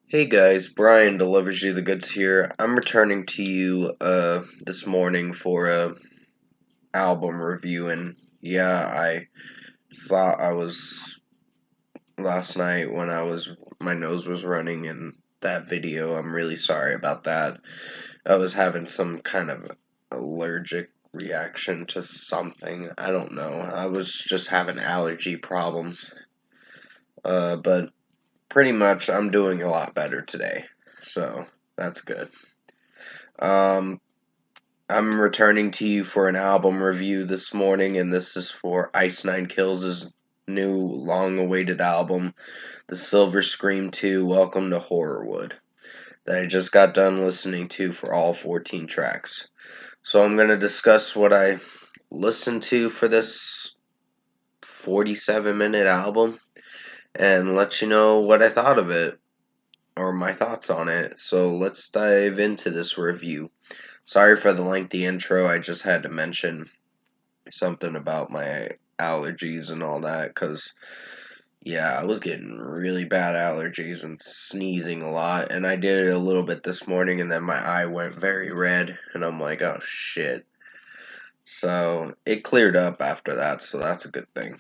Hey guys, Brian delivers you the goods here. I'm returning to you this morning for a album review, and yeah, I thought I was last night when my nose was running in that video. I'm really sorry about that. I was having some kind of allergic reaction to something. I don't know. I was just having allergy problems. But pretty much I'm doing a lot better today. So that's good. Um, I'm returning to you for an album review this morning, and this is for Ice Nine Kills' new long-awaited album, The Silver Scream 2, Welcome to Horrorwood, that I just got done listening to for all 14 tracks. So I'm going to discuss what I listened to for this 47-minute album, and let you know what I thought of it, or my thoughts on it. So let's dive into this review. Sorry for the lengthy intro. I just had to mention something about my allergies and all that because, yeah, I was getting really bad allergies and sneezing a lot. And I did it a little bit this morning, and then my eye went very red, and I'm like, oh shit. So it cleared up after that, so that's a good thing.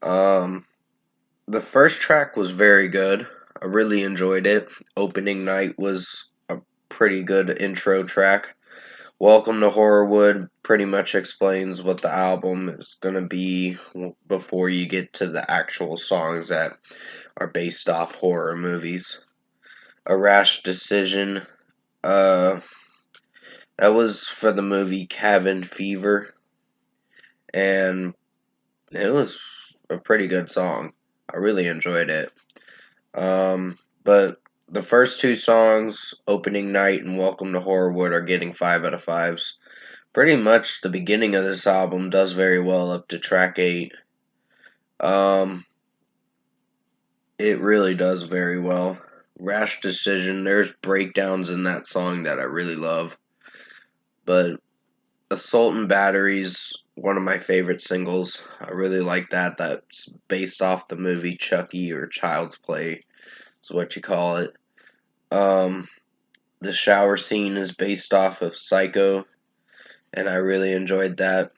Um, the first track was very good. I really enjoyed it. Opening night was a pretty good intro track. Welcome to Horrorwood pretty much explains what the album is going to be before you get to the actual songs that are based off horror movies. A Rash Decision, uh, that was for the movie Cabin Fever, and it was a pretty good song. I really enjoyed it. But the first two songs, Opening Night and Welcome to Horrorwood, are getting 5 out of 5s. Pretty much the beginning of this album does very well up to track 8. Um, it really does very well. Rash Decision, there's breakdowns in that song that I really love. But Assault and Batteries, one of my favorite singles. I really like that. That's based off the movie Chucky or Child's Play, is what you call it. Um, the shower scene is based off of Psycho, and I really enjoyed that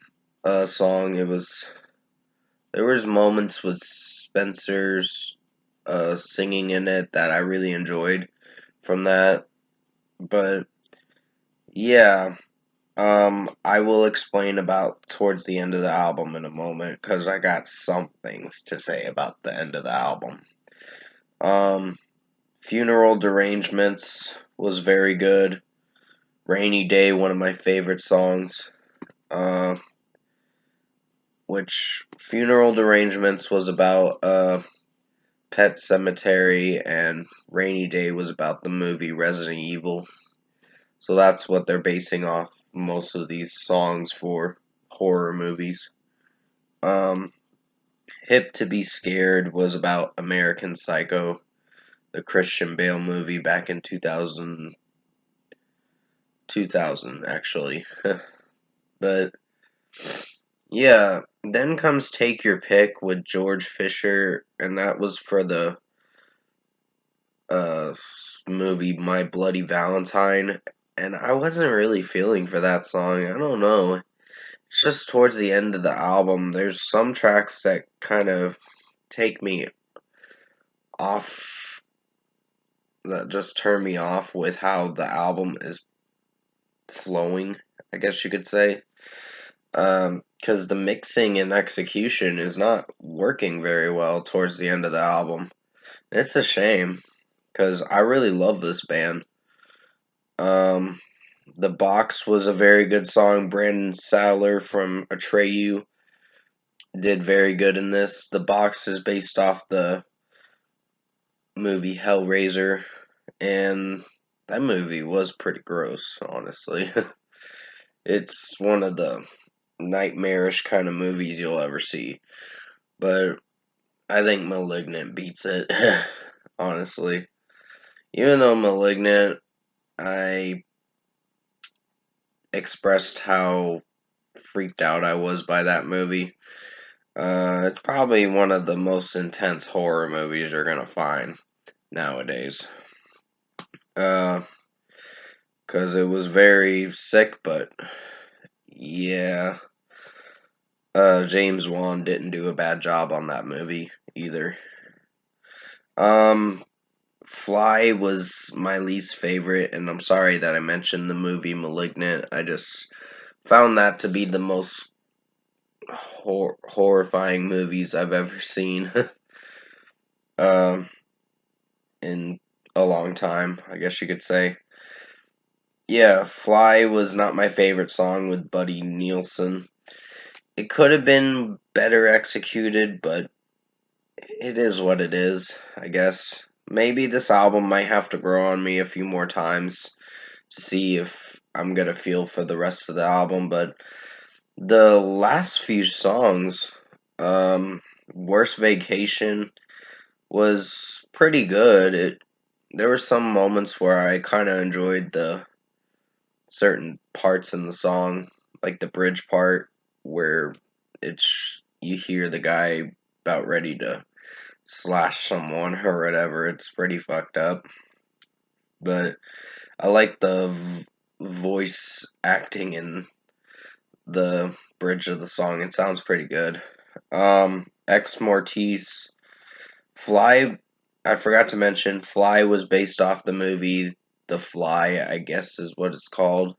song. There was moments with Spencer's singing in it that I really enjoyed from that. But yeah, I will explain about towards the end of the album in a moment because I got some things to say about the end of the album. Um, Funeral Derangements was very good. Rainy Day, one of my favorite songs. Uh, which Funeral Derangements was about Pet Cemetery, and Rainy Day was about the movie Resident Evil. So that's what they're basing off most of these songs for horror movies. Um, Hip to Be Scared was about American Psycho, the Christian Bale movie back in 2000 actually. But yeah, then comes Take Your Pick with George Fisher, and that was for the uh, movie My Bloody Valentine, and I wasn't really feeling for that song. I don't know. It's just towards the end of the album, there's some tracks that kind of take me off, that just turn me off with how the album is flowing, I guess you could say. Because the mixing and execution is not working very well towards the end of the album. It's a shame, because I really love this band. Um, The Box was a very good song. Brandon Sadler from Atreyu did very good in this. The Box is based off the movie Hellraiser, and that movie was pretty gross, honestly. It's one of the nightmarish kind of movies you'll ever see. But I think Malignant beats it, honestly. Even though Malignant, I expressed how freaked out I was by that movie. It's probably one of the most intense horror movies you're gonna find. nowadays. Uh, because it was very sick, but yeah. James Wan didn't do a bad job on that movie either. Um, Fly was my least favorite, and I'm sorry that I mentioned the movie Malignant. I just found that to be the most horrifying movies I've ever seen um, in a long time, I guess you could say. Yeah, Fly was not my favorite song with Buddy Nielsen. It could have been better executed, but it is what it is, I guess. Maybe this album might have to grow on me a few more times to see if I'm gonna feel for the rest of the album, but the last few songs, Worst Vacation was pretty good. There were some moments where I kind of enjoyed the certain parts in the song, like the bridge part where you hear the guy about ready to slash someone or whatever. It's pretty fucked up, but I like the voice acting in the bridge of the song. It sounds pretty good. Ex Mortis Fly. I forgot to mention Fly was based off the movie The Fly, I guess is what it's called.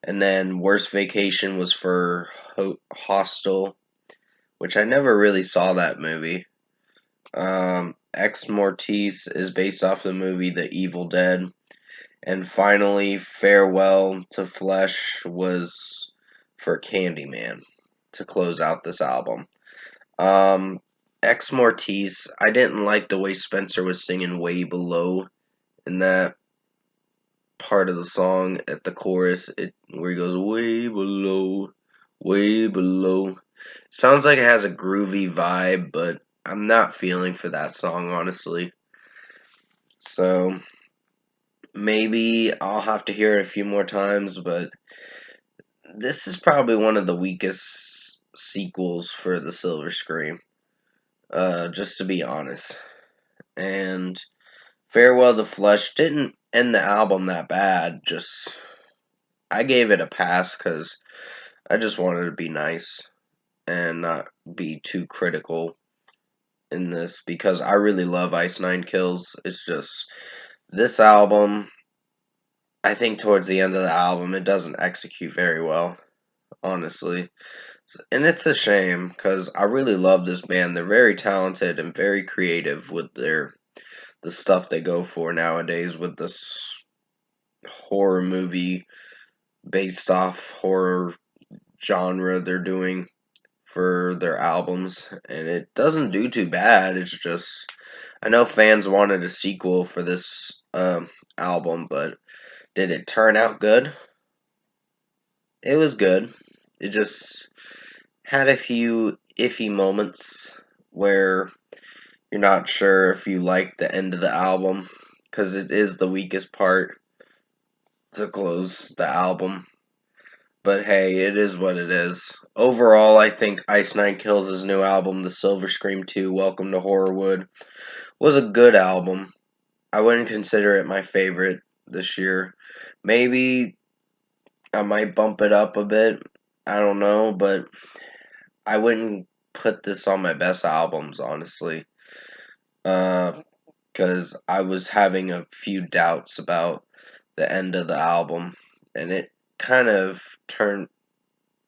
And then Worst Vacation was for Hostel, which I never really saw that movie. Ex Mortis is based off the movie The Evil Dead. And finally, Farewell to Flesh was for Candyman to close out this album. Um, Ex Mortis, I didn't like the way Spencer was singing Way Below in that part of the song at the chorus, where he goes way below, way below. Sounds like it has a groovy vibe, but I'm not feeling for that song, honestly. So maybe I'll have to hear it a few more times, but this is probably one of the weakest sequels for the Silver Scream, just to be honest. And Farewell to Flesh didn't end the album that bad, just I gave it a pass because I just wanted to be nice and not be too critical in this because I really love Ice Nine Kills. It's just this album, I think towards the end of the album, it doesn't execute very well, honestly. And it's a shame because I really love this band. They're very talented and very creative with the stuff they go for nowadays with this horror movie based off horror genre they're doing for their albums, and it doesn't do too bad. It's just I know fans wanted a sequel for this album, but did it turn out good? It was good. It just had a few iffy moments where you're not sure if you like the end of the album because it is the weakest part to close the album. But hey, it is what it is. Overall, I think Ice Nine Kills' new album, The Silver Scream 2, Welcome to Horrorwood, was a good album. I wouldn't consider it my favorite this year. Maybe I might bump it up a bit. I don't know, but I wouldn't put this on my best albums, honestly. Because I was having a few doubts about the end of the album, and kind of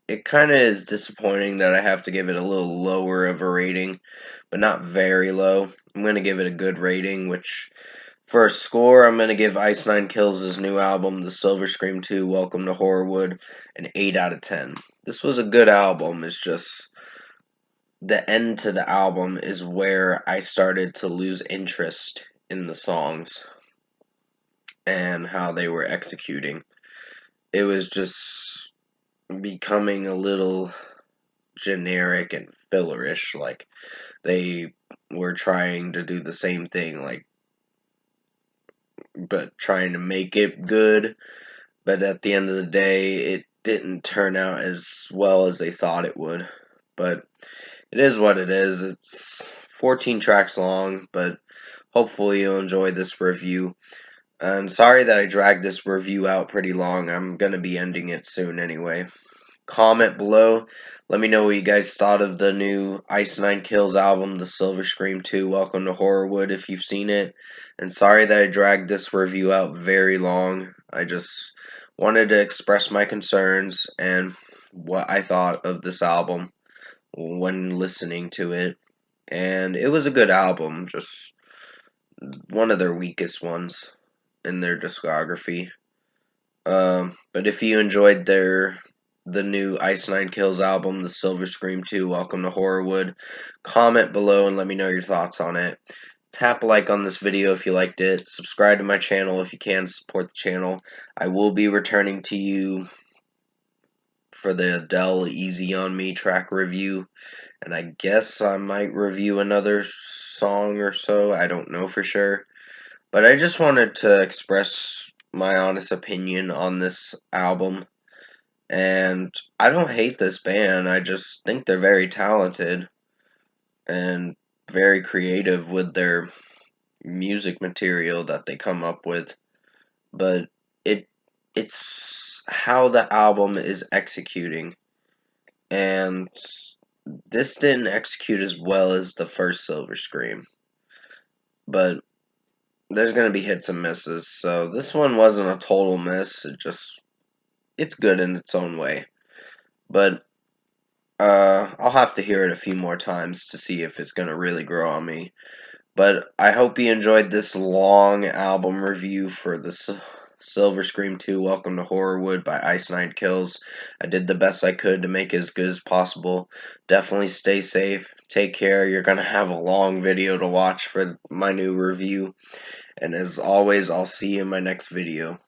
it kind of is disappointing that I have to give it a little lower of a rating, but not very low. I'm going to give it a good rating, which for a score, I'm going to give Ice Nine Kills' new album, The Silver Scream 2, Welcome to Horrorwood, an 8 out of 10. This was a good album, it's just the end to the album is where I started to lose interest in the songs and how they were executing. It was just becoming a little generic and fillerish, like they were trying to do the same thing, like but trying to make it good, but at the end of the day it didn't turn out as well as they thought it would. But it is what it is. It's 14 tracks long, but hopefully you'll enjoy this review. And sorry that I dragged this review out pretty long. I'm gonna be ending it soon anyway. Comment below. Let me know what you guys thought of the new Ice Nine Kills album, The Silver Scream 2, Welcome to Horrorwood, if you've seen it. And sorry that I dragged this review out very long. I just wanted to express my concerns and what I thought of this album when listening to it. And it was a good album, just one of their weakest ones in their discography. But if you enjoyed the new Ice Nine Kills album, The Silver Scream 2, Welcome to Horrorwood, comment below and let me know your thoughts on it. Tap like on this video if you liked it. Subscribe to my channel if you can, support the channel. I will be returning to you for the Adele Easy On Me track review. And I guess I might review another song or so. I don't know for sure. But I just wanted to express my honest opinion on this album. And I don't hate this band. I just think they're very talented and very creative with their music material that they come up with. But it's how the album is executing. And this didn't execute as well as the first Silver Scream. But there's going to be hits and misses. So this one wasn't a total miss. It's good in its own way. But I'll have to hear it a few more times to see if it's going to really grow on me. But I hope you enjoyed this long album review for the Silver Scream 2, Welcome to Horrorwood by Ice Nine Kills. I did the best I could to make it as good as possible. Definitely stay safe. Take care. You're going to have a long video to watch for my new review. And as always, I'll see you in my next video.